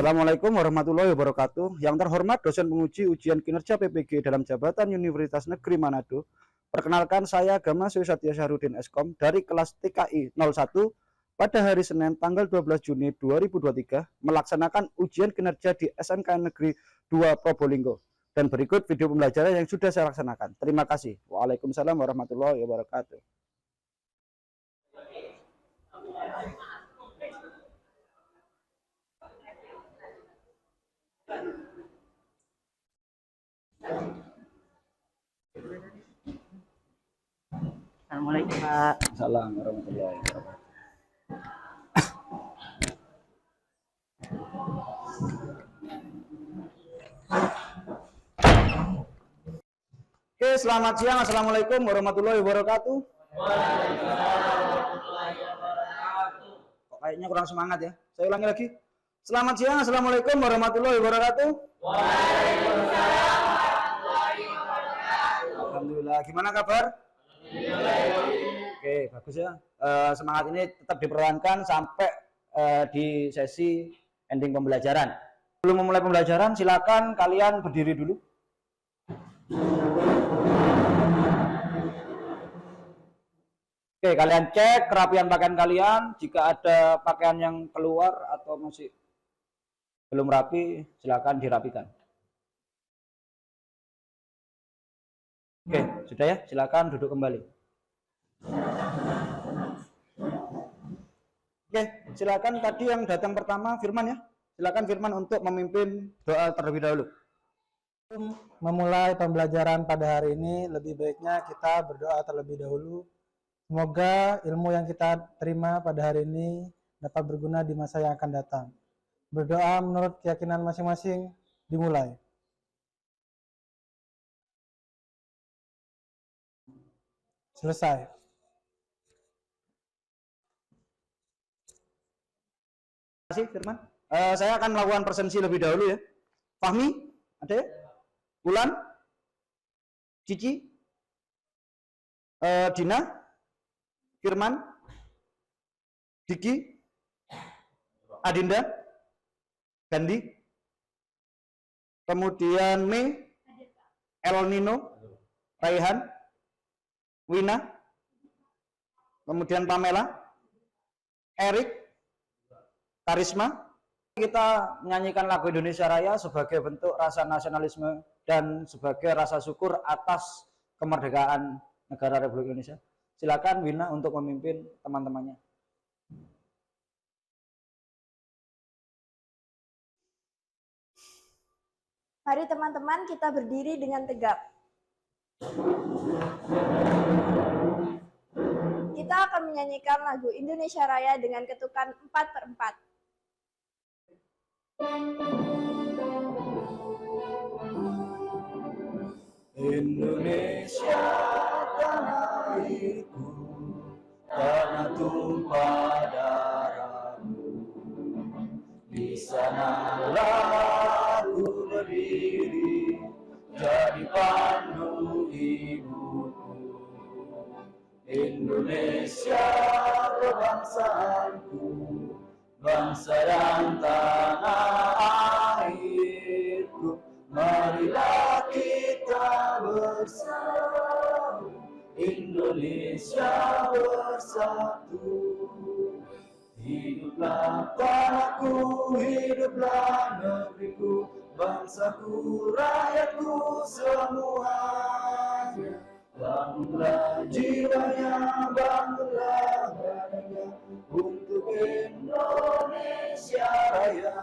Assalamualaikum warahmatullahi wabarakatuh. Yang terhormat dosen penguji ujian kinerja PPG dalam jabatan Universitas Negeri Manado. Perkenalkan, saya Gama Satya Syahrudin Eskom dari kelas TKI 01 pada hari Senin tanggal 12 Juni 2023 melaksanakan ujian kinerja di SMKN Negeri 2 Probolinggo. Dan berikut video pembelajaran yang sudah saya laksanakan. Terima kasih. Waalaikumsalam warahmatullahi wabarakatuh. Assalamualaikum Pak. Assalamualaikum warahmatullahi wabarakatuh. Oke, selamat siang. Assalamualaikum warahmatullahi wabarakatuh. Kok kayaknya kurang semangat ya? Saya ulangi lagi. Selamat siang. Assalamualaikum warahmatullahi wabarakatuh. Alhamdulillah. Gimana kabar? Oke, bagus ya. Semangat ini tetap dipertahankan sampai di sesi ending pembelajaran. Sebelum memulai pembelajaran, silakan kalian berdiri dulu. Oke, kalian cek kerapian pakaian kalian. Jika ada pakaian yang keluar atau masih belum rapi, silakan dirapikan. Oke, sudah ya, silakan duduk kembali. Oke, silakan tadi yang datang pertama Firman ya. Silakan Firman untuk memimpin doa terlebih dahulu. Memulai pembelajaran pada hari ini, lebih baiknya kita berdoa terlebih dahulu. Semoga ilmu yang kita terima pada hari ini dapat berguna di masa yang akan datang. Berdoa menurut keyakinan masing-masing, dimulai. Selesai. Terima kasih Firman. Saya akan melakukan presensi lebih dahulu ya. Fahmi, ada ya? Ulan, Cici, Dina, Firman, Diki, Adinda, Gandhi, kemudian Mei, El Nino, Raihan, Wina, kemudian Pamela, Erik, Karisma. Kita menyanyikan lagu Indonesia Raya sebagai bentuk rasa nasionalisme dan sebagai rasa syukur atas kemerdekaan negara Republik Indonesia. Silakan Wina untuk memimpin teman-temannya. Mari teman-teman kita berdiri dengan tegap. Kita akan menyanyikan lagu Indonesia Raya dengan ketukan 4/4. Indonesia tanah airku, tanah tumpah darahku. Di sanalah aku berdiri, jadi pandu ibuku. Indonesia kebangsaanku, bangsa dan tanah airku. Marilah kita bersatu, Indonesia bersatu. Hiduplah tanahku, hiduplah negeriku, bangsaku, rakyatku semuanya. Bangunlah jiwanya, bangunlah badannya untuk Indonesia Raya.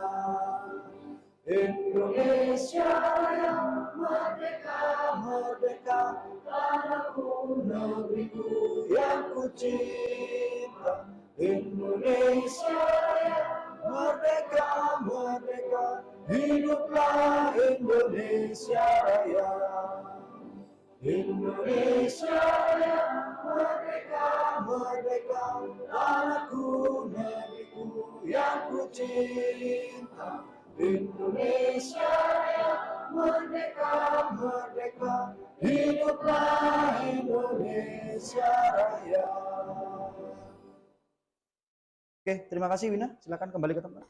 Indonesia Raya, merdeka, merdeka, tanahku, negeriku yang ku cinta. Indonesia Raya, merdeka, merdeka, hiduplah Indonesia Raya. Indonesia Raya, merdeka, merdeka, tanahku, negeriku yang ku cinta. Indonesia Raya, merdeka, merdeka, hiduplah Indonesia Raya. Oke, terima kasih Wina. Silakan kembali ke tempat.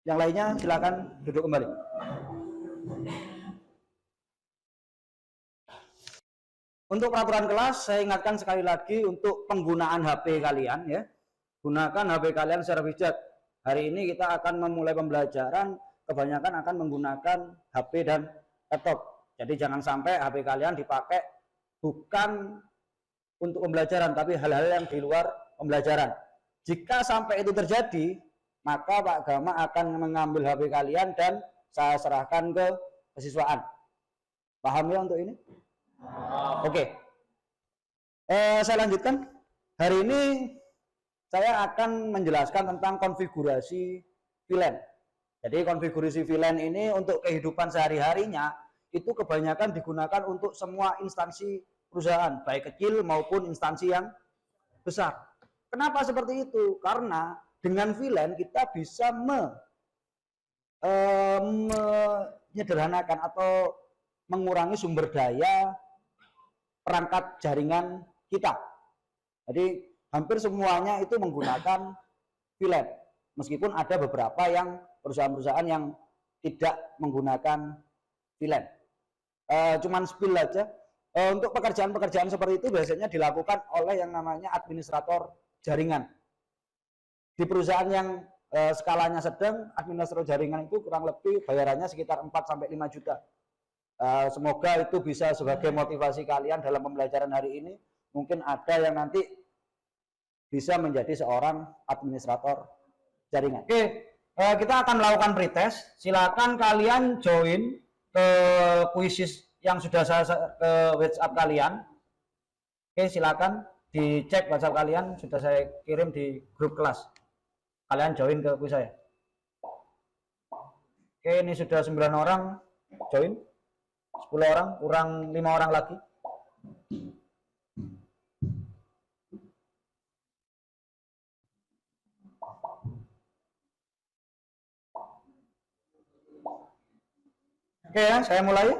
Yang lainnya silakan duduk kembali. Untuk peraturan kelas, saya ingatkan sekali lagi untuk penggunaan HP kalian ya. Gunakan HP kalian secara bijak. Hari ini kita akan memulai pembelajaran, kebanyakan akan menggunakan HP dan laptop. Jadi jangan sampai HP kalian dipakai bukan untuk pembelajaran, tapi hal-hal yang di luar pembelajaran. Jika sampai itu terjadi, maka Pak Gama akan mengambil HP kalian dan saya serahkan ke kesiswaan. Paham ya untuk ini? Oke. Saya lanjutkan. Hari ini saya akan menjelaskan tentang konfigurasi VLAN. Jadi konfigurasi VLAN ini untuk kehidupan sehari-harinya itu kebanyakan digunakan untuk semua instansi perusahaan, baik kecil maupun instansi yang besar. Kenapa seperti itu? Karena dengan VLAN kita bisa menyederhanakan atau mengurangi sumber daya perangkat jaringan kita. Jadi hampir semuanya itu menggunakan VLAN. Meskipun ada beberapa yang perusahaan-perusahaan yang tidak menggunakan VLAN. Cuman spill aja. Untuk pekerjaan-pekerjaan seperti itu biasanya dilakukan oleh yang namanya administrator jaringan. Di perusahaan yang skalanya sedang, administrator jaringan itu kurang lebih bayarannya sekitar 4-5 juta. Semoga itu bisa sebagai motivasi kalian dalam pembelajaran hari ini. Mungkin ada yang nanti bisa menjadi seorang administrator jaringan. Oke, kita akan melakukan pretest. Silakan kalian join ke kuisis yang sudah saya ke WhatsApp kalian. Oke, silakan dicek WhatsApp kalian, sudah saya kirim di grup kelas. Kalian join ke kuis saya. Oke, ini sudah 9 orang join. 10 orang, kurang 5 orang lagi. Oke ya, saya mulai.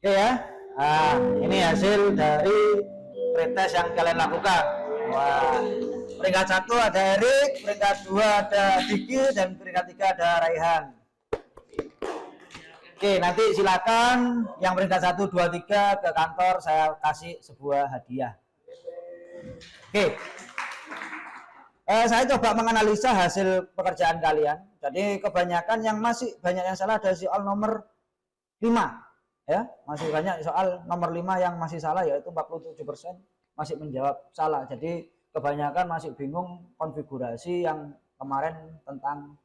Oke ya, nah ini hasil dari pretest yang kalian lakukan. Wah, peringkat 1 ada Erik, peringkat 2 ada Diki, dan peringkat 3 ada Raihan. Oke, nanti silakan yang peringkat 1, 2, 3 ke kantor, saya kasih sebuah hadiah. Oke, saya coba menganalisa hasil pekerjaan kalian. Jadi kebanyakan yang masih banyak yang salah ada soal nomor 5. Ya, masih banyak soal nomor 5 yang masih salah, yaitu 47% masih menjawab salah. Jadi kebanyakan masih bingung konfigurasi yang kemarin tentang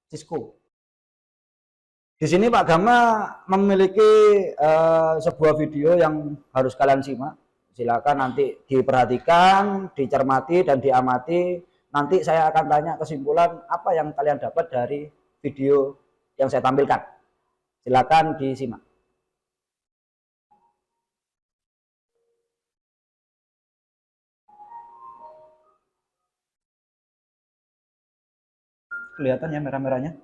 Cisco. Di sini Pak Gama memiliki sebuah video yang harus kalian simak. Silakan nanti diperhatikan, dicermati dan diamati. Nanti saya akan tanya kesimpulan apa yang kalian dapat dari video yang saya tampilkan. Silakan disimak. Kelihatan ya merah-merahnya?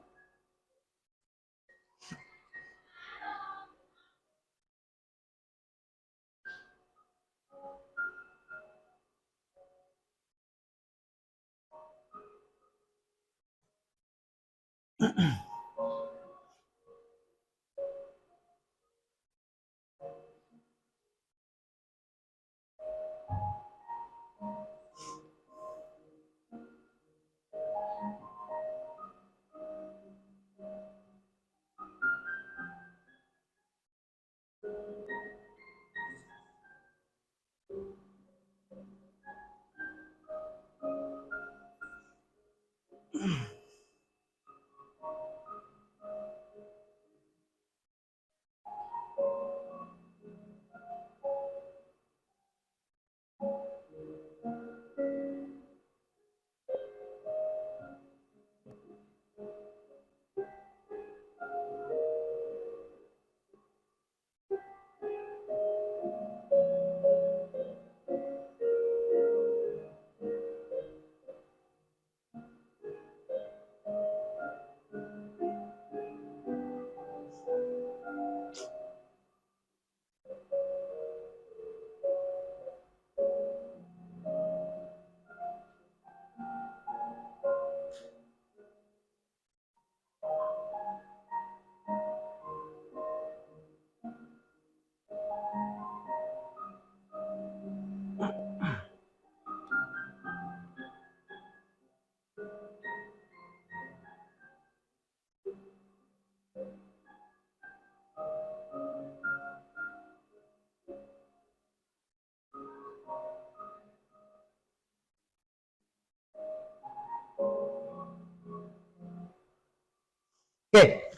Oke,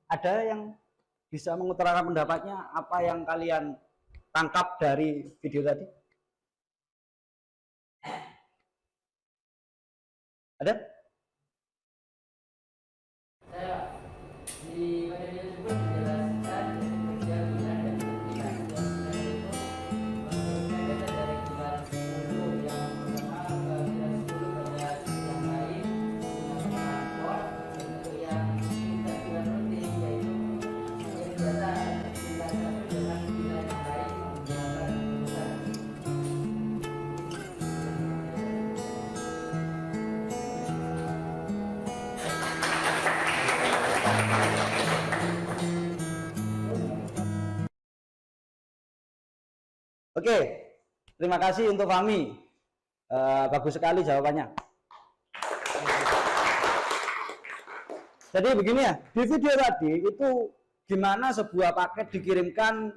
ada yang bisa mengutarakan pendapatnya apa yang kalian tangkap dari video tadi? Ada? Di pada video tersebut dijelaskan kerja bulan dan kepentingan itu menurunkan data dari kibar 10 yang pertama ke kibar 10 pada yang lain dengan transport untuk yang interviewan rutin yaitu mengirim data kibar 1 dengan kibar yang lain menggunakan rujukan. Oke, terima kasih untuk Fahmi. Bagus sekali jawabannya. Jadi begini ya, di video tadi itu gimana sebuah paket dikirimkan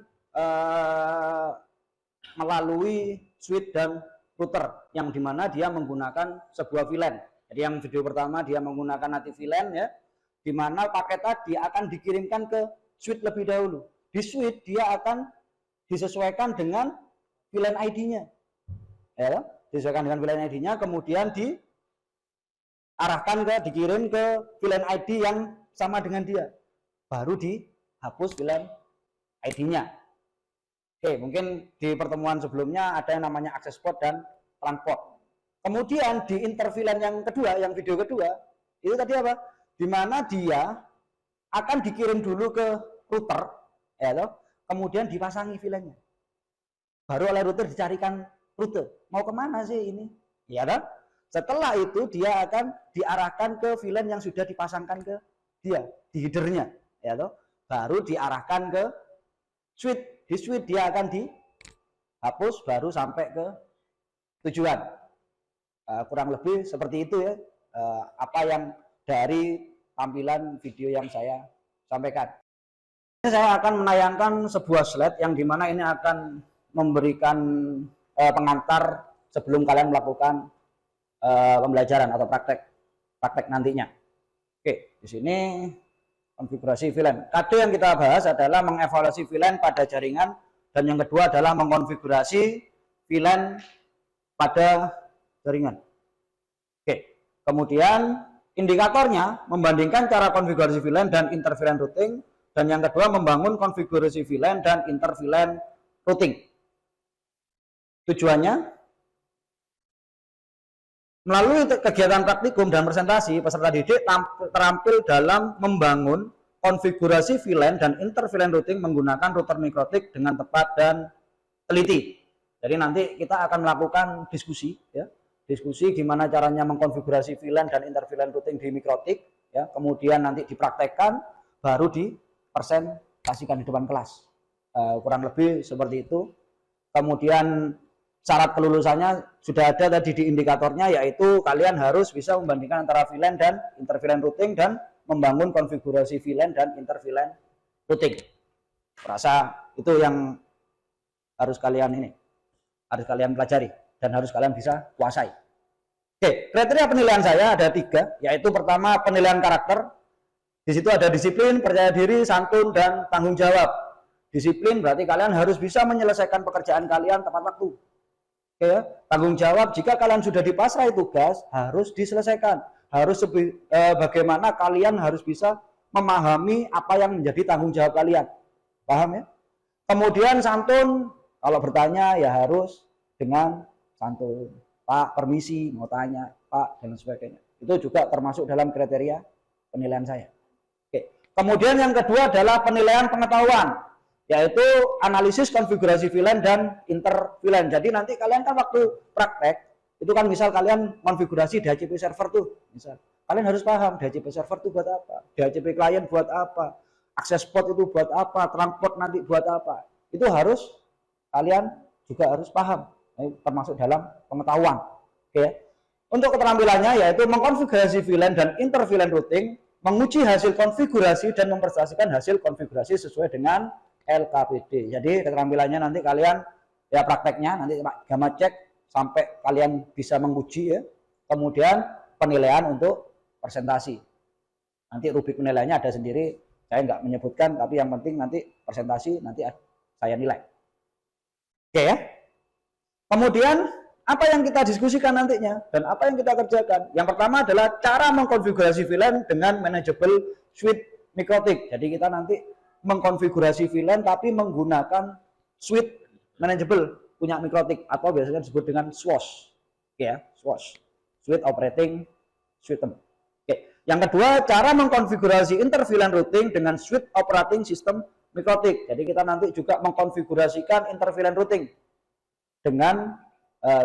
melalui switch dan router, yang dimana dia menggunakan sebuah VLAN. Jadi yang video pertama dia menggunakan native VLAN ya, dimana paket tadi akan dikirimkan ke switch lebih dahulu. Di switch dia akan disesuaikan dengan VLAN ID-nya, ya, disesuaikan dengan VLAN ID-nya, kemudian diarahkan dikirim ke VLAN ID yang sama dengan dia, baru dihapus VLAN ID-nya. Oke, mungkin di pertemuan sebelumnya ada yang namanya access port dan transport. Kemudian di inter VLAN yang kedua, yang video kedua, itu tadi apa? Dimana dia akan dikirim dulu ke router, ya, kemudian dipasangi VLAN-nya. Baru oleh router dicarikan rute, mau kemana sih ini? Ya kan? Setelah itu dia akan diarahkan ke VLAN yang sudah dipasangkan ke dia, di headernya. Ya toh? Baru diarahkan ke switch. Di switch dia akan dihapus, baru sampai ke tujuan. Kurang lebih seperti itu ya, apa yang dari tampilan video yang saya sampaikan. Saya akan menayangkan sebuah slide yang dimana ini akan memberikan pengantar sebelum kalian melakukan pembelajaran atau praktek nantinya. Oke, di sini konfigurasi VLAN. Kode yang kita bahas adalah mengevaluasi VLAN pada jaringan, dan yang kedua adalah mengkonfigurasi VLAN pada jaringan. Oke, kemudian indikatornya membandingkan cara konfigurasi VLAN dan inter VLAN routing. Dan yang kedua, membangun konfigurasi VLAN dan inter VLAN routing. Tujuannya, melalui kegiatan praktikum dan presentasi, peserta didik terampil dalam membangun konfigurasi VLAN dan inter VLAN routing menggunakan router mikrotik dengan tepat dan teliti. Jadi nanti kita akan melakukan diskusi ya, diskusi gimana caranya mengkonfigurasi VLAN dan inter VLAN routing di Mikrotik, ya. Kemudian nanti dipraktekkan, baru dipresentasikan di depan kelas. Kurang lebih seperti itu. Kemudian syarat kelulusannya sudah ada tadi di indikatornya, yaitu kalian harus bisa membandingkan antara VLAN dan inter VLAN routing dan membangun konfigurasi VLAN dan inter VLAN routing. Rasa itu yang harus kalian pelajari dan harus kalian bisa kuasai. Oke, kriteria penilaian saya ada 3, yaitu pertama penilaian karakter. Di situ ada disiplin, percaya diri, santun, dan tanggung jawab. Disiplin berarti kalian harus bisa menyelesaikan pekerjaan kalian tepat waktu. Oke, ya. Tanggung jawab, jika kalian sudah dipasrai tugas harus diselesaikan. Harus bagaimana kalian harus bisa memahami apa yang menjadi tanggung jawab kalian. Paham ya? Kemudian santun, kalau bertanya ya harus dengan santun. Pak, permisi, mau tanya, Pak, dan sebagainya. Itu juga termasuk dalam kriteria penilaian saya. Oke. Kemudian yang kedua adalah penilaian pengetahuan, yaitu analisis konfigurasi VLAN dan inter VLAN. Jadi nanti kalian kan waktu praktek, itu kan misal kalian konfigurasi DHCP server tuh, misal. Kalian harus paham DHCP server itu buat apa, DHCP client buat apa, akses port itu buat apa, trunk port nanti buat apa. Itu harus kalian juga harus paham, termasuk dalam pengetahuan. Oke. Untuk keterampilannya yaitu mengkonfigurasi VLAN dan inter VLAN routing, menguji hasil konfigurasi dan mempresentasikan hasil konfigurasi sesuai dengan LKPD. Jadi keterampilannya nanti kalian ya prakteknya nanti Pak Gama cek sampai kalian bisa menguji ya. Kemudian penilaian untuk presentasi. Nanti rubrik penilaiannya ada sendiri. Saya nggak menyebutkan, tapi yang penting nanti presentasi nanti saya nilai. Oke ya. Kemudian apa yang kita diskusikan nantinya dan apa yang kita kerjakan? Yang pertama adalah cara mengkonfigurasi VLAN dengan manageable suite Mikrotik. Jadi kita nanti mengkonfigurasi VLAN tapi menggunakan suite manageable punya Mikrotik atau biasanya disebut dengan SWOS. Oke ya, SWOS. Suite Operating System. Oke. Yang kedua, cara mengkonfigurasi inter VLAN routing dengan suite operating system Mikrotik. Jadi kita nanti juga mengkonfigurasikan inter VLAN routing dengan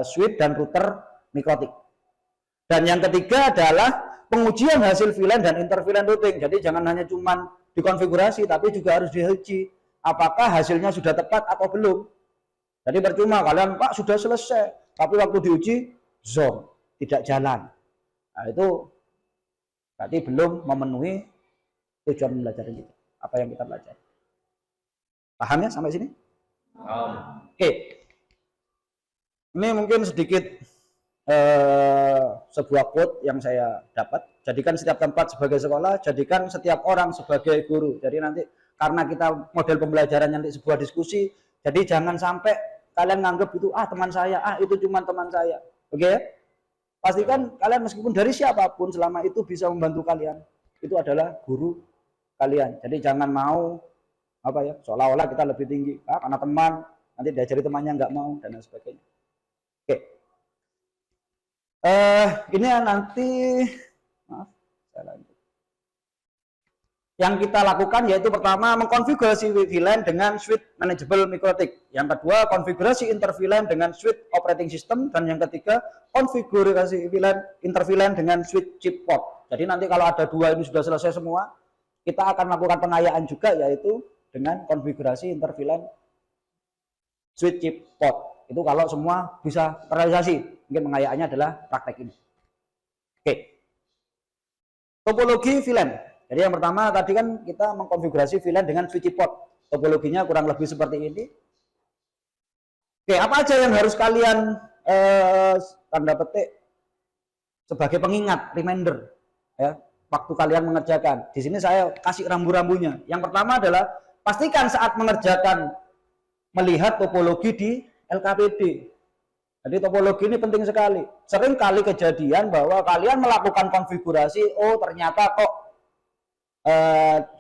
suite dan router Mikrotik. Dan yang ketiga adalah pengujian hasil VLAN dan inter VLAN routing. Jadi jangan hanya cuman dikonfigurasi, tapi juga harus diuji apakah hasilnya sudah tepat atau belum. Jadi percuma kalian Pak sudah selesai, tapi waktu diuji zonk, tidak jalan. Nah, itu berarti belum memenuhi tujuan belajar kita. Apa yang kita belajar. Paham ya sampai sini? Oke. Ini mungkin sedikit sebuah quote yang saya dapat. Jadikan setiap tempat sebagai sekolah, jadikan setiap orang sebagai guru. Jadi nanti karena kita model pembelajaran nanti sebuah diskusi, jadi jangan sampai kalian nganggap itu teman saya, itu cuma teman saya. Oke? Pastikan kalian meskipun dari siapapun selama itu bisa membantu kalian, itu adalah guru kalian. Jadi jangan mau seolah-olah kita lebih tinggi karena teman, nanti diajari temannya nggak mau dan lain sebagainya. Oke. Ini nanti saya lanjut. Yang kita lakukan yaitu pertama mengkonfigurasi VLAN dengan suite manageable Mikrotik. Yang kedua konfigurasi inter VLAN dengan suite operating system, dan yang ketiga konfigurasi VLAN inter VLAN dengan suite chip port. Jadi nanti kalau ada dua ini sudah selesai semua, kita akan melakukan pengayaan juga yaitu dengan konfigurasi inter VLAN suite chip port. Itu kalau semua bisa terrealisasi, mungkin pengayaannya adalah praktek ini. Oke. Topologi VLAN. Jadi yang pertama tadi kan kita mengkonfigurasi VLAN dengan switch port. Topologinya kurang lebih seperti ini. Oke, apa aja yang harus kalian tanda petik sebagai pengingat, reminder ya, waktu kalian mengerjakan. Di sini saya kasih rambu-rambunya. Yang pertama adalah pastikan saat mengerjakan melihat topologi di LKPD. Jadi topologi ini penting sekali. Sering kali kejadian bahwa kalian melakukan konfigurasi, ternyata kok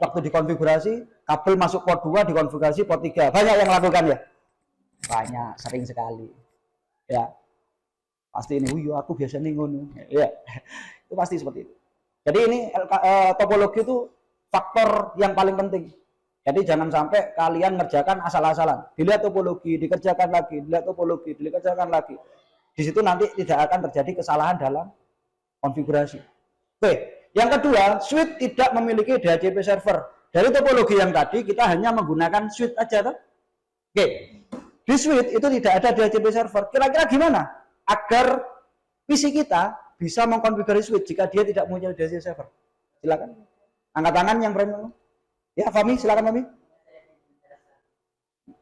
waktu dikonfigurasi kabel masuk port 2 dikonfigurasi port 3. Banyak yang melakukan ya? Banyak, sering sekali. Ya. Pasti ini, aku biasa ngono. Ya. Itu pasti seperti itu. Jadi ini topologi itu faktor yang paling penting. Jadi jangan sampai kalian ngerjakan asal-asalan. Dilihat topologi, dikerjakan lagi, dilihat topologi, dikerjakan lagi. Di situ nanti tidak akan terjadi kesalahan dalam konfigurasi. Oke, yang kedua, switch tidak memiliki DHCP server. Dari topologi yang tadi kita hanya menggunakan switch aja toh. Oke. Di switch itu tidak ada DHCP server. Kira-kira gimana agar PC kita bisa mengkonfigurasi switch jika dia tidak punya DHCP server? Silakan. Angkat tangan yang berani ngomong. Ya, Fami, silakan Fami.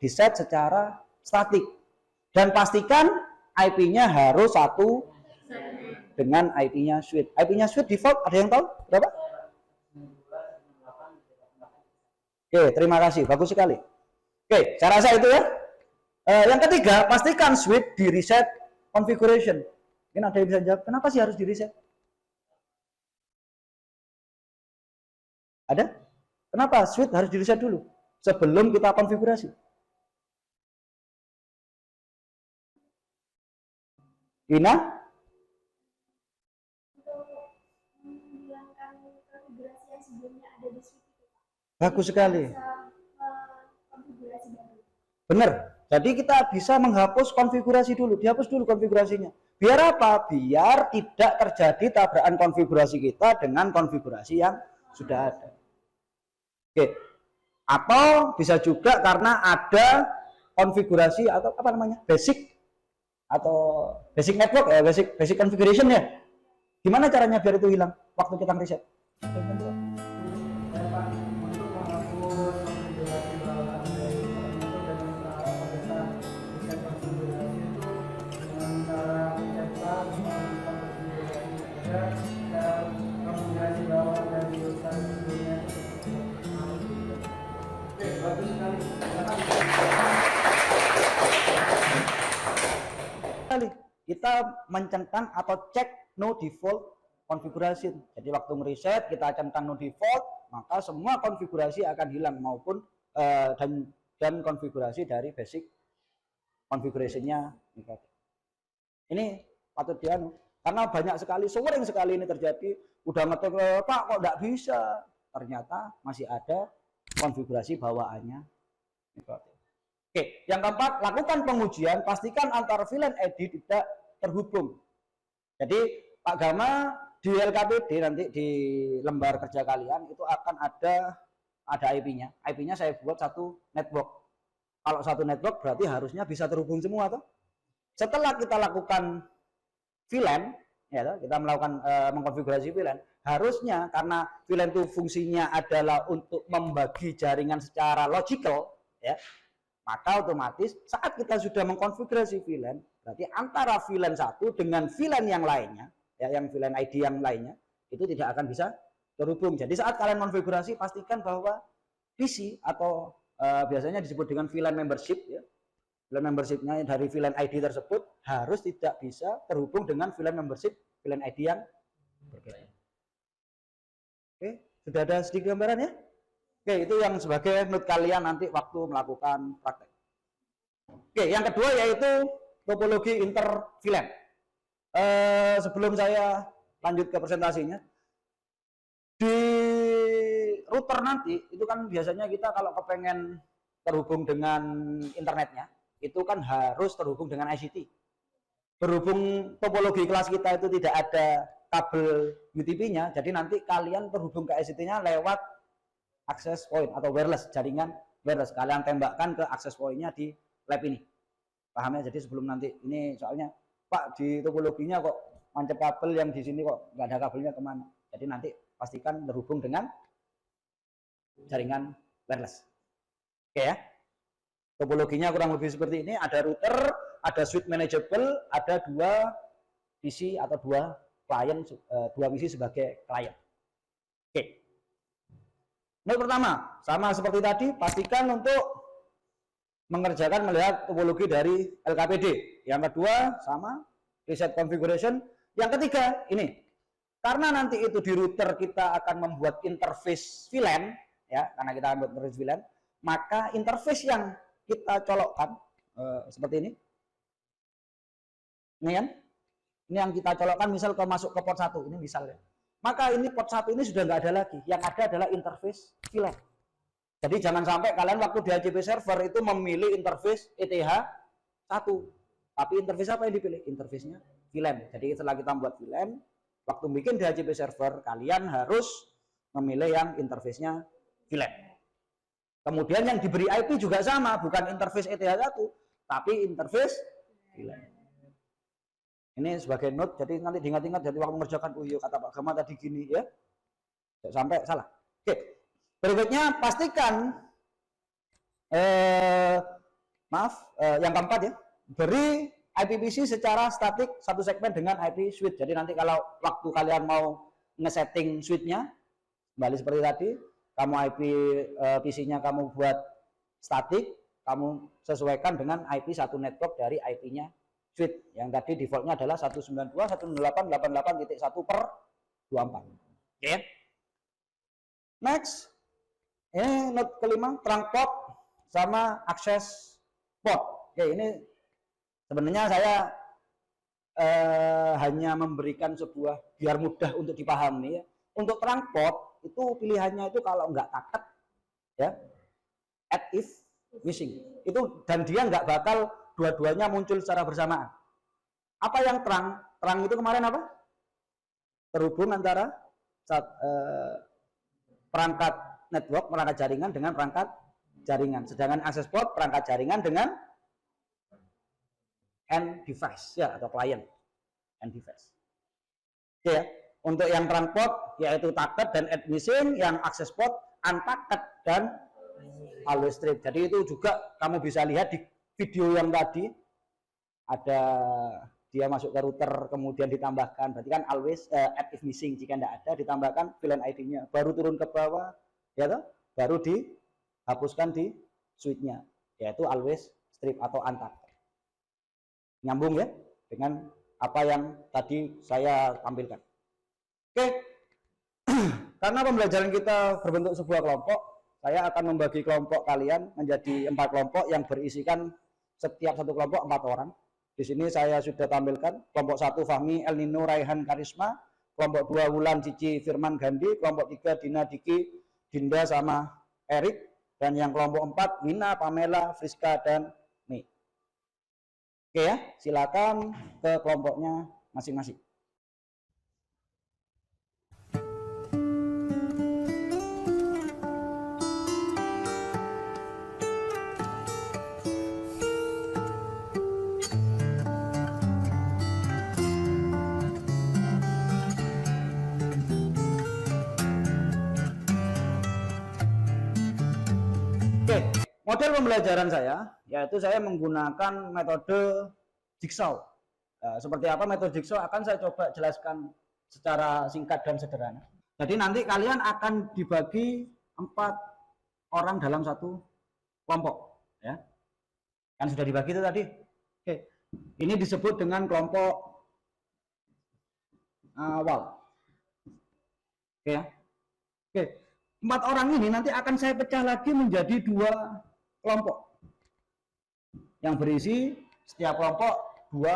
Di-set secara statik. Dan pastikan IP-nya harus satu dengan IP-nya switch. IP-nya switch default ada yang tahu berapa? Oke, terima kasih. Bagus sekali. Oke, saya rasa itu ya. Yang ketiga, pastikan switch di reset configuration. Mungkin ada yang bisa jawab, kenapa sih harus di reset? Ada? Kenapa switch harus di reset dulu sebelum kita konfigurasi? Ina? Menghilangkan konfigurasi yang sebelumnya ada di switch itu, Pak. Bagus sekali. Bisa konfigurasi baru. Benar. Jadi kita bisa menghapus konfigurasi dulu, dihapus dulu konfigurasinya. Biar apa? Biar tidak terjadi tabrakan konfigurasi kita dengan konfigurasi yang sudah ada. Oke. Atau bisa juga karena ada konfigurasi atau apa namanya? Basic atau basic network ya, basic configuration ya. Gimana caranya biar itu hilang waktu kita reset? Kita mencentang atau cek no default configuration. Jadi waktu mereset kita centang no default, maka semua konfigurasi akan hilang maupun dan konfigurasi dari basic configuration-nya. Ini patut dianu karena banyak sekali, sering sekali ini terjadi. Udah ngetik Pak kok nggak bisa, ternyata masih ada konfigurasi bawaannya. Oke, yang keempat, lakukan pengujian, pastikan antar VLAN ID tidak terhubung. Jadi Pak Gama di LKPD nanti di lembar kerja kalian itu akan ada IP-nya. IP-nya saya buat satu network. Kalau satu network berarti harusnya bisa terhubung semua toh. Setelah kita lakukan VLAN, ya toh, kita melakukan mengkonfigurasi VLAN, harusnya karena VLAN itu fungsinya adalah untuk membagi jaringan secara logical, ya. Maka otomatis saat kita sudah mengkonfigurasi VLAN, berarti antara VLAN satu dengan VLAN yang lainnya, ya, yang VLAN ID yang lainnya, itu tidak akan bisa terhubung. Jadi saat kalian konfigurasi, pastikan bahwa PC atau biasanya disebut dengan VLAN membership, ya, VLAN membershipnya dari VLAN ID tersebut harus tidak bisa terhubung dengan VLAN membership VLAN ID yang berbeda. Oke, sudah ada sedikit gambaran ya? Oke, itu yang sebagai note kalian nanti waktu melakukan praktek. Oke, yang kedua yaitu topologi inter VLAN. Sebelum saya lanjut ke presentasinya, di router nanti itu kan biasanya kita kalau kepengen terhubung dengan internetnya, itu kan harus terhubung dengan ICT. Berhubung topologi kelas kita itu tidak ada kabel UTP-nya, jadi nanti kalian terhubung ke ICT-nya lewat access point atau wireless, jaringan wireless. Kalian tembakkan ke access point-nya di lab ini. Paham ya? Jadi sebelum nanti ini soalnya Pak di topologinya kok mancep kabel yang di sini kok nggak ada kabelnya kemana? Jadi nanti pastikan terhubung dengan jaringan wireless. Oke ya? Topologinya kurang lebih seperti ini. Ada router, ada switch manageable, ada dua PC atau dua klien, dua PC sebagai klien. Oke. Note pertama, sama seperti tadi, pastikan untuk mengerjakan melihat topologi dari LKPD. Yang kedua, sama, reset configuration. Yang ketiga, ini. Karena nanti itu di router kita akan membuat interface VLAN, ya, karena kita akan membuat interface VLAN, maka interface yang kita colokkan, seperti ini. Ini kan? Ini yang kita colokkan misal masuk ke port 1, ini misal ya. Maka ini port 1 ini sudah nggak ada lagi. Yang ada adalah interface VLAN. Jadi jangan sampai kalian waktu di DHCP server itu memilih interface ETH 1. Tapi interface apa yang dipilih? Interface-nya VLAN. Jadi setelah kita buat VLAN, waktu bikin DHCP server, kalian harus memilih yang interface-nya VLAN. Kemudian yang diberi IP juga sama, bukan interface ETH1, tapi interface VLAN. Ini sebagai note, jadi nanti diingat-ingat, jadi waktu mengerjakan, oh iya kata Pak Gama tadi gini ya, sampai salah. Oke, berikutnya pastikan, yang keempat ya, beri IPv6 secara statik satu segmen dengan IP switch. Jadi nanti kalau waktu kalian mau ngesetting switch-nya, kembali seperti tadi, kamu IP PC-nya kamu buat statik, kamu sesuaikan dengan IP satu network dari IP-nya switch. Yang tadi defaultnya adalah 192.168.1/24. Oke. Next, ini note kelima, trunk port sama akses port. Oke, ini sebenarnya saya hanya memberikan sebuah biar mudah untuk dipahami ya. Untuk trunk port itu pilihannya itu kalau nggak taket ya, add if missing itu, dan dia nggak bakal dua-duanya muncul secara bersamaan. Apa yang terang itu kemarin apa? Terhubung antara perangkat network, perangkat jaringan dengan perangkat jaringan. Sedangkan access port perangkat jaringan dengan end device ya, atau client end device. Oke ya. Untuk yang trunk port yaitu taket dan add missing, yang access port untaket dan always strip. Jadi itu juga kamu bisa lihat di video yang tadi, ada dia masuk ke router kemudian ditambahkan, berarti kan always add if missing, jika tidak ada ditambahkan VLAN ID-nya, baru turun ke bawah ya toh, baru dihapuskan di switch-nya yaitu always strip atau untaket. Nyambung ya dengan apa yang tadi saya tampilkan. Oke, karena pembelajaran kita berbentuk sebuah kelompok, saya akan membagi kelompok kalian menjadi 4 kelompok yang berisikan setiap satu kelompok 4 orang. Di sini saya sudah tampilkan kelompok 1 Fahmi, El Nino, Raihan, Karisma, kelompok 2 Wulan, Cici, Firman, Gandhi, kelompok 3 Dina, Diki, Dinda sama Erik, dan yang kelompok 4 Wina, Pamela, Friska, dan Mei. Oke ya, silakan ke kelompoknya masing-masing. Oke, model pembelajaran saya yaitu saya menggunakan metode jigsaw. Seperti apa metode jigsaw akan saya coba jelaskan secara singkat dan sederhana. Jadi nanti kalian akan dibagi 4 orang dalam satu kelompok, ya. Kan sudah dibagi itu tadi. Oke, ini disebut dengan kelompok awal. Oke ya. Oke. 4 orang ini nanti akan saya pecah lagi menjadi 2 kelompok yang berisi setiap kelompok 2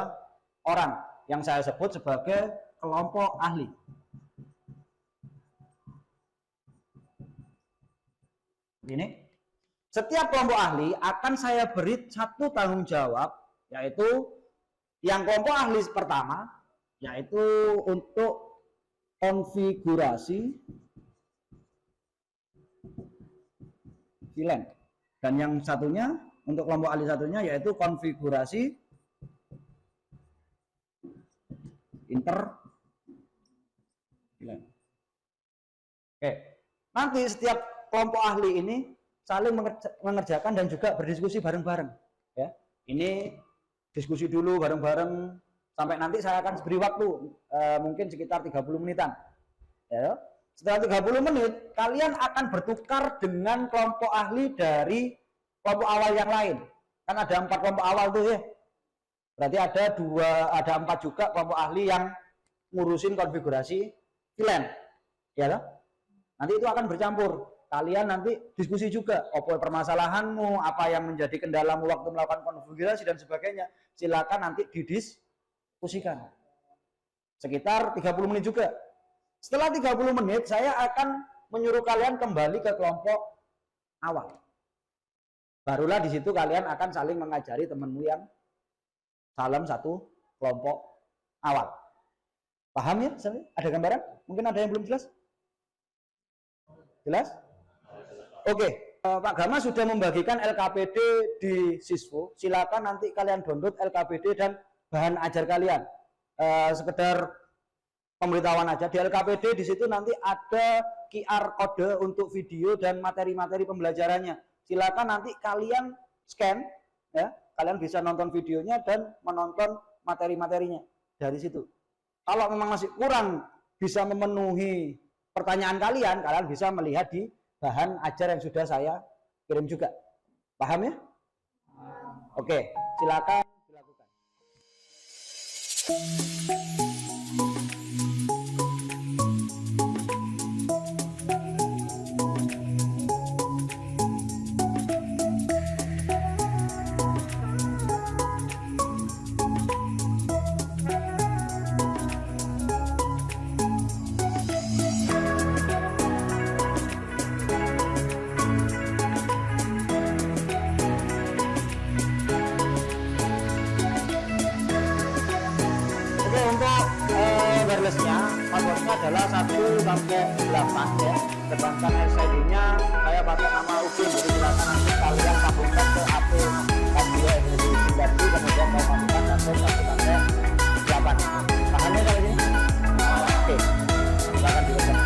orang yang saya sebut sebagai kelompok ahli. Ini setiap kelompok ahli akan saya beri satu tanggung jawab, yaitu yang kelompok ahli pertama yaitu untuk konfigurasi VLAN, dan yang satunya untuk kelompok ahli satunya yaitu konfigurasi inter VLAN. Oke, nanti setiap kelompok ahli ini saling mengerjakan dan juga berdiskusi bareng-bareng ya. Ini diskusi dulu bareng-bareng sampai nanti saya akan beri waktu mungkin sekitar 30 menitan ya. Setelah 30 menit, kalian akan bertukar dengan kelompok ahli dari kelompok awal yang lain. Kan ada 4 kelompok awal tuh ya. Berarti ada 4 juga kelompok ahli yang ngurusin konfigurasi VLAN. Ya, nanti itu akan bercampur. Kalian nanti diskusi juga, apa permasalahanmu, apa yang menjadi kendalamu waktu melakukan konfigurasi dan sebagainya. Silakan nanti didiskusikan. Sekitar 30 menit juga. Setelah 30 menit, saya akan menyuruh kalian kembali ke kelompok awal. Barulah di situ kalian akan saling mengajari temanmu yang dalam satu kelompok awal. Paham ya? Ada gambaran? Mungkin ada yang belum jelas? Jelas? Oke, Pak Gama sudah membagikan LKPD di Siswo. Silakan nanti kalian download LKPD dan bahan ajar kalian. Sekedar pemberitahuan aja, di LKPD di situ nanti ada QR kode untuk video dan materi-materi pembelajarannya. Silakan nanti kalian scan, ya, kalian bisa nonton videonya dan menonton materi-materinya dari situ. Kalau memang masih kurang bisa memenuhi pertanyaan kalian, kalian bisa melihat di bahan ajar yang sudah saya kirim juga. Paham ya? Oke, silakan dilakukan. Wirelessnya, passwordnya adalah 1-8 ya. Sedangkan SID-nya saya pakai nama Udin, jadi silakan nanti kalian sambungkan ke AP Radio Indonesia 9, kemudian saya masukkan password 1-8. Tahannya kali ini? Oke, silakan dilakukan.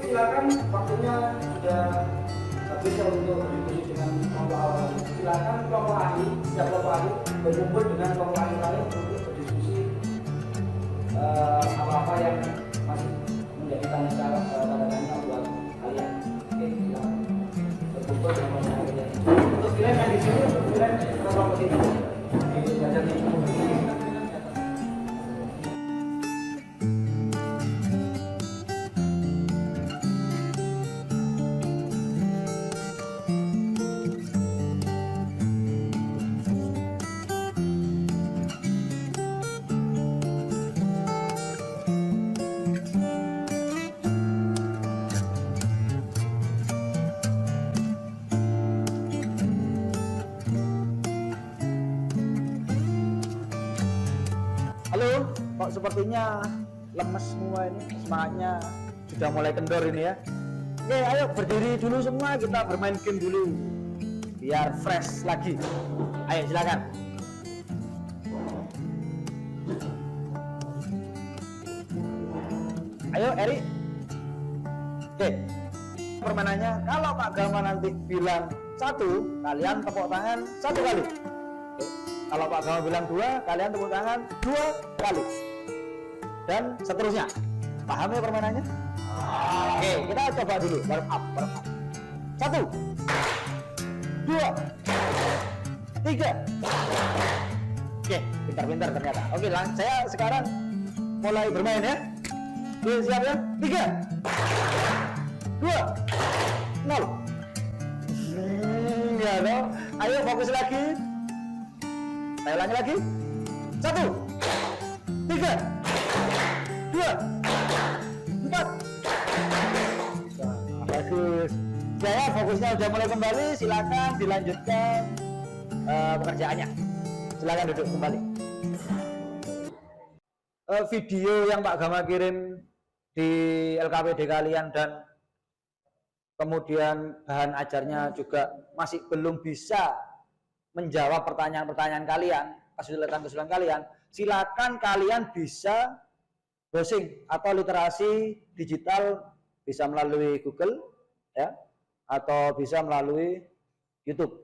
silakan, waktunya sudah habis ya untuk berdiskusi dengan kelompok awal. Silakan kelompok ahli, setiap kelompok ahli berkumpul dengan kelompok ahli lain untuk berdiskusi apa-apa yang masih menjadi tanya jawab pada Halo, kok sepertinya lemes semua ini, semangatnya sudah mulai kendor ini ya. Oke, ayo berdiri dulu semua, kita bermain game dulu biar fresh lagi. Ayo silakan. Ayo Eri. Oke, permainannya kalau Pak Gama nanti bilang 1, kalian tepuk tangan 1 kali. Kalau Pak Gama bilang 2, kalian tepuk tangan 2 kali. Dan seterusnya. Paham ya permainannya? Oke, kita coba dulu. Warm up. 1, 2, 3. Oke, pintar-pintar ternyata. Oke, saya sekarang mulai bermain ya. Oke, siap ya? 3, 2, 0. Ya dong. Ayo fokus lagi. Saya ulangi lagi. 1, 3, 2, 4. Bagus. Saya fokusnya sudah mulai kembali. Silakan dilanjutkan pekerjaannya. Silakan duduk kembali. Video yang Pak Gama kirim di LKPD kalian dan kemudian bahan ajarnya juga masih belum bisa menjawab pertanyaan-pertanyaan kalian, kesulitan-kesulitan kalian, silakan kalian bisa browsing atau literasi digital, bisa melalui Google ya, atau bisa melalui YouTube.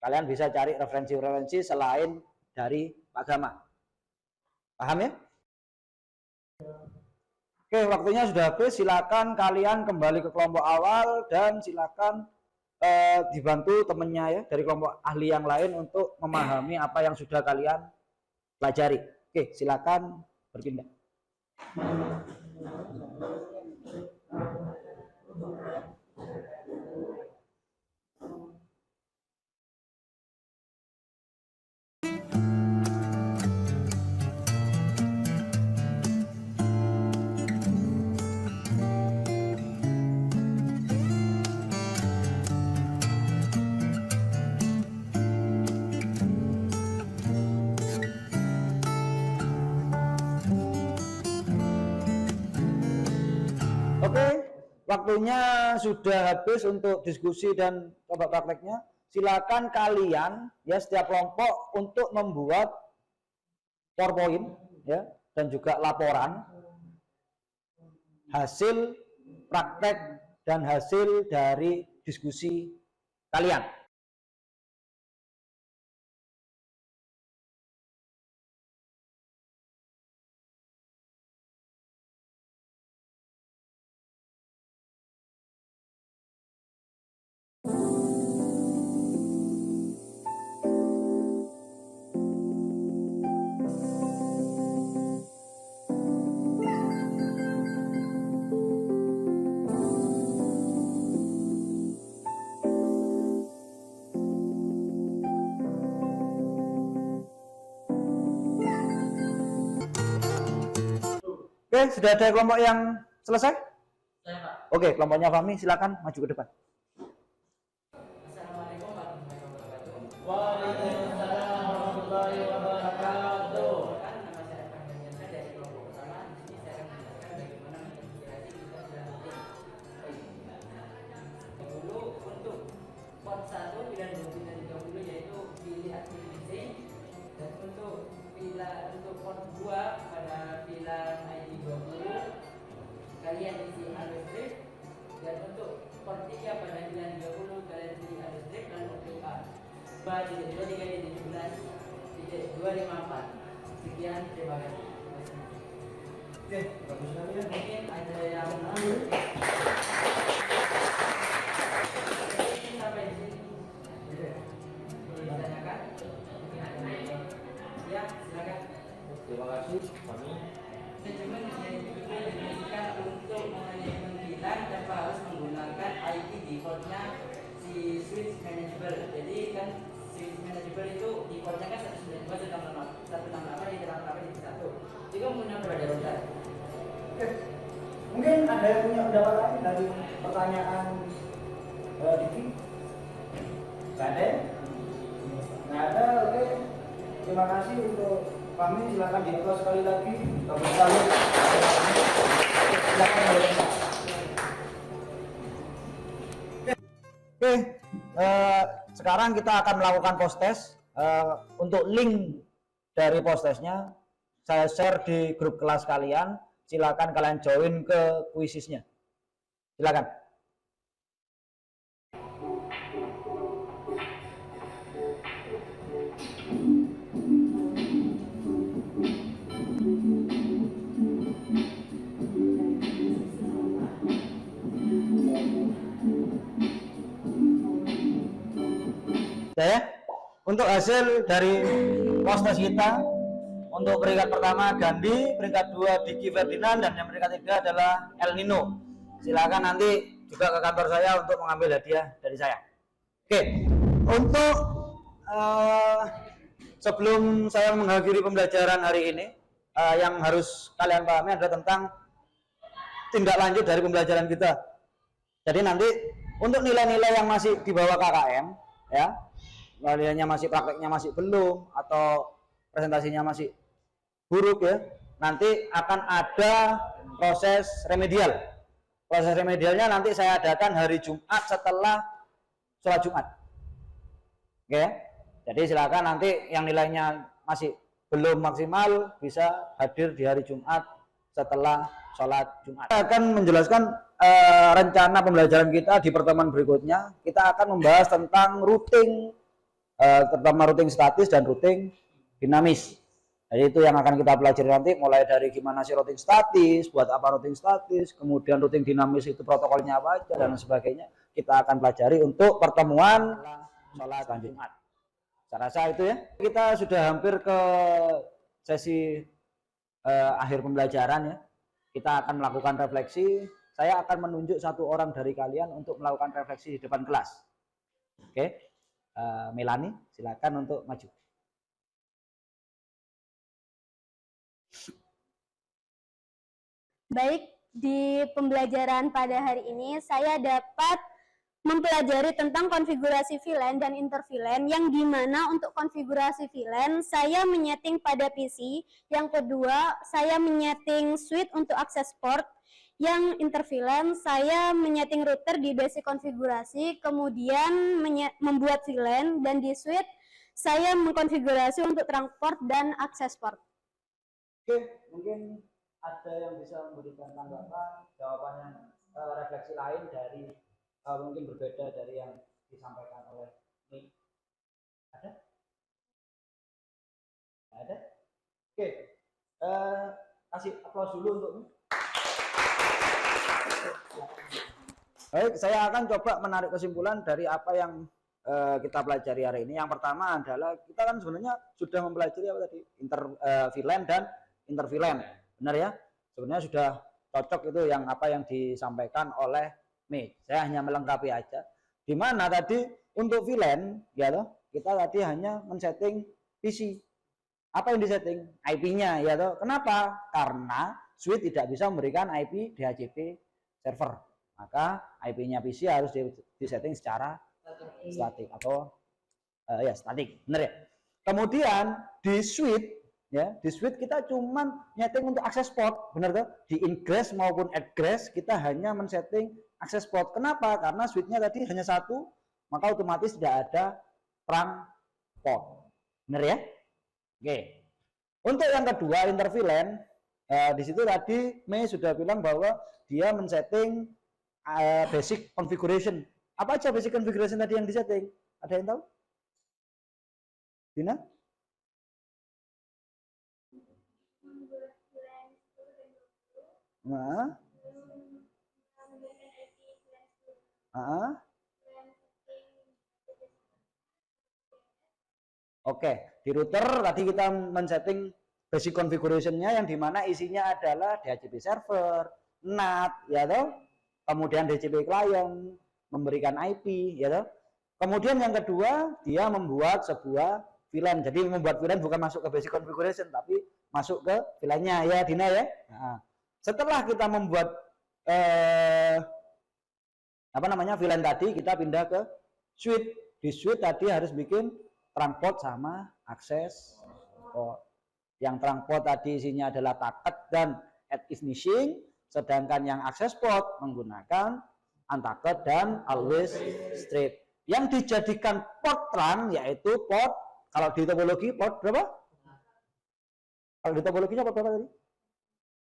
Kalian bisa cari referensi-referensi selain dari Pak Gama. Paham ya? Oke, waktunya sudah habis. Silakan kalian kembali ke kelompok awal dan silakan dibantu temennya ya dari kelompok ahli yang lain untuk memahami apa yang sudah kalian pelajari. Oke, silakan berpindah. Oke, waktunya sudah habis untuk diskusi dan coba prakteknya. Silakan kalian ya setiap kelompok untuk membuat PowerPoint ya dan juga laporan hasil praktek dan hasil dari diskusi kalian. Oke, sudah ada kelompok yang selesai? Saya, Pak. Oke, kelompoknya Fahmi silakan maju ke depan. Assalamualaikum warahmatullahi wabarakatuh. Waalaikumsalam warahmatullahi wabarakatuh. Kan nama saya akan menjelaskan dari kelompok pertama. Di sini saya akan menjelaskan bagaimana mengintegrasi kita sudah dulu untuk part 1 pilihan 20 dan 30 yaitu pilih aktivasi, dan untuk part 2 pada pilihan ID 20 kalian isi algoritma, dan untuk part 3 pada pilihan 30 kalian isi algoritma dan untuk A 2.23.17.254. Sekian, terima kasih. Oke, bagus sekali ya. Mungkin ada yang sampai di sini ditanyakan. Terima kasih. Kami manajemen didefinisikan untuk manajemen VLAN tanpa harus menggunakan IP defaultnya si switch manageable. Jadi kan switch manageable itu defaultnya kan 192.168.168.1. Jika menggunakan berbeda router. Oke. Mungkin ada yang punya pendapat lain dari pertanyaan Diki? Nggak ada? Nggak ada, oke. Terima kasih untuk kami. Silakan di-close sekali lagi. Bagus sekali. Silakan boleh. Oke, sekarang kita akan melakukan post test. Untuk link dari post testnya saya share di grup kelas kalian. Silakan kalian join ke kuisisnya. Silakan. Ya, untuk hasil dari post test kita, untuk peringkat pertama Gandhi, peringkat 2 Diki Ferdinand, dan yang peringkat 3 adalah El Nino. Silakan nanti juga ke kantor saya untuk mengambil hadiah dari saya. Oke, untuk sebelum saya mengakhiri pembelajaran hari ini, yang harus kalian pahami adalah tentang tindak lanjut dari pembelajaran kita. Jadi nanti untuk nilai-nilai yang masih di bawah KKM, ya, nilainya masih, prakteknya masih belum, atau presentasinya masih buruk, ya, nanti akan ada proses remedial. Proses remedialnya nanti saya adakan hari Jumat setelah sholat Jumat. Oke, jadi silakan nanti yang nilainya masih belum maksimal bisa hadir di hari Jumat setelah sholat Jumat. Kita akan menjelaskan rencana pembelajaran kita di pertemuan berikutnya. Kita akan membahas tentang routing, terutama routing statis dan routing dinamis. Jadi itu yang akan kita pelajari nanti, mulai dari gimana sih routing statis, buat apa routing statis, kemudian routing dinamis itu protokolnya apa aja, dan sebagainya. Kita akan pelajari untuk pertemuan sholat Jumat. Saya rasa itu ya. Kita sudah hampir ke sesi akhir pembelajaran ya. Kita akan melakukan refleksi. Saya akan menunjuk satu orang dari kalian untuk melakukan refleksi di depan kelas. Oke, Melani, silakan untuk maju. Baik, di pembelajaran pada hari ini saya dapat mempelajari tentang konfigurasi VLAN dan inter VLAN, yang dimana untuk konfigurasi VLAN saya menyeting pada PC, yang kedua saya menyeting switch untuk akses port, yang inter VLAN saya menyeting router di basic konfigurasi, kemudian membuat VLAN, dan di switch saya mengkonfigurasi untuk trunk port dan akses port. Oke, mungkin ada yang bisa memberikan tanggapan, jawabannya, refleksi lain dari mungkin berbeda dari yang disampaikan oleh ini. Ada? Ada? Oke, kasih aplaus dulu untuk ini. Baik, saya akan coba menarik kesimpulan dari apa yang kita pelajari hari ini. Yang pertama adalah kita kan sebenarnya sudah mempelajari apa tadi, inter VLAN dan inter VLAN, benar ya? Sebenarnya sudah cocok itu yang apa yang disampaikan oleh Mei. Saya hanya melengkapi aja. Di mana tadi untuk VLAN, ya toh, kita tadi hanya men-setting PC. Apa yang disetting? IP-nya, ya toh. Kenapa? Karena switch tidak bisa memberikan IP DHCP server. Maka IP-nya PC harus disetting secara statik atau ya statik, benar ya? Kemudian di switch, ya, di switch kita cuman nyeting untuk akses port, benar tuh? Di ingress maupun egress kita hanya men-setting akses port. Kenapa? Karena switch-nya tadi hanya satu, maka otomatis tidak ada trunk port, benar ya? Oke. Untuk yang kedua, inter VLAN, di situ tadi Mei sudah bilang bahwa dia men-setting basic configuration. Apa aja basic configuration tadi yang disetting? Ada yang tahu? Dina? Nah. Oke, di router tadi kita men-setting basic configuration-nya yang dimana isinya adalah DHCP server, NAT, ya toh, kemudian DHCP client, memberikan IP, ya toh. Kemudian yang kedua, dia membuat sebuah VLAN. Jadi membuat VLAN bukan masuk ke basic configuration, tapi masuk ke VLAN-nya, ya Dina ya. Nah, setelah kita membuat VLAN tadi, kita pindah ke switch. Di switch tadi harus bikin trunk port sama akses port. Yang trunk port tadi isinya adalah target dan add if missing, sedangkan yang akses port menggunakan untarget dan always strip. Yang dijadikan port trunk yaitu port, kalau di topologi port berapa? Kalau di topologinya port berapa tadi?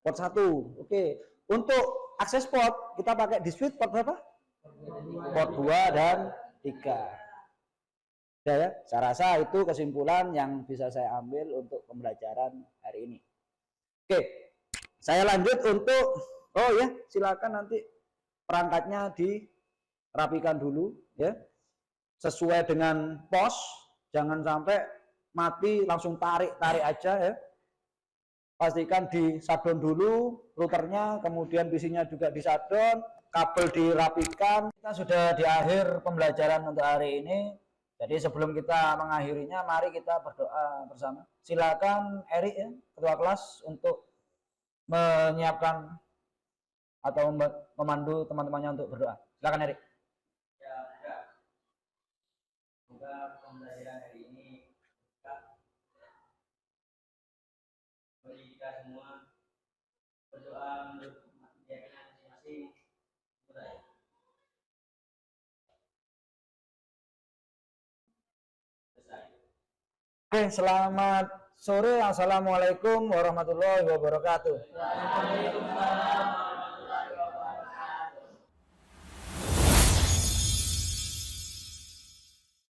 Port 1. Oke. Untuk akses port kita pakai di switch port berapa? Port 2 dan 3. Ya, saya rasa itu kesimpulan yang bisa saya ambil untuk pembelajaran hari ini. Oke, saya lanjut untuk, oh ya, silakan nanti perangkatnya dirapikan dulu, ya, sesuai dengan pos, jangan sampai mati langsung tarik aja, ya. Pastikan di shutdown dulu routernya, kemudian PC-nya juga di shutdown, kabel dirapikan. Kita sudah di akhir pembelajaran untuk hari ini. Jadi sebelum kita mengakhirinya, mari kita berdoa bersama. Silakan Erik ya, ketua kelas, untuk menyiapkan atau memandu teman-temannya untuk berdoa. Silakan Erik. Ya, semoga pembelajaran hari ini bagi kita semua, berdoa menurut keyakinan masing-masing. Oke, selamat sore. Assalamualaikum warahmatullahi wabarakatuh. Waalaikumsalam.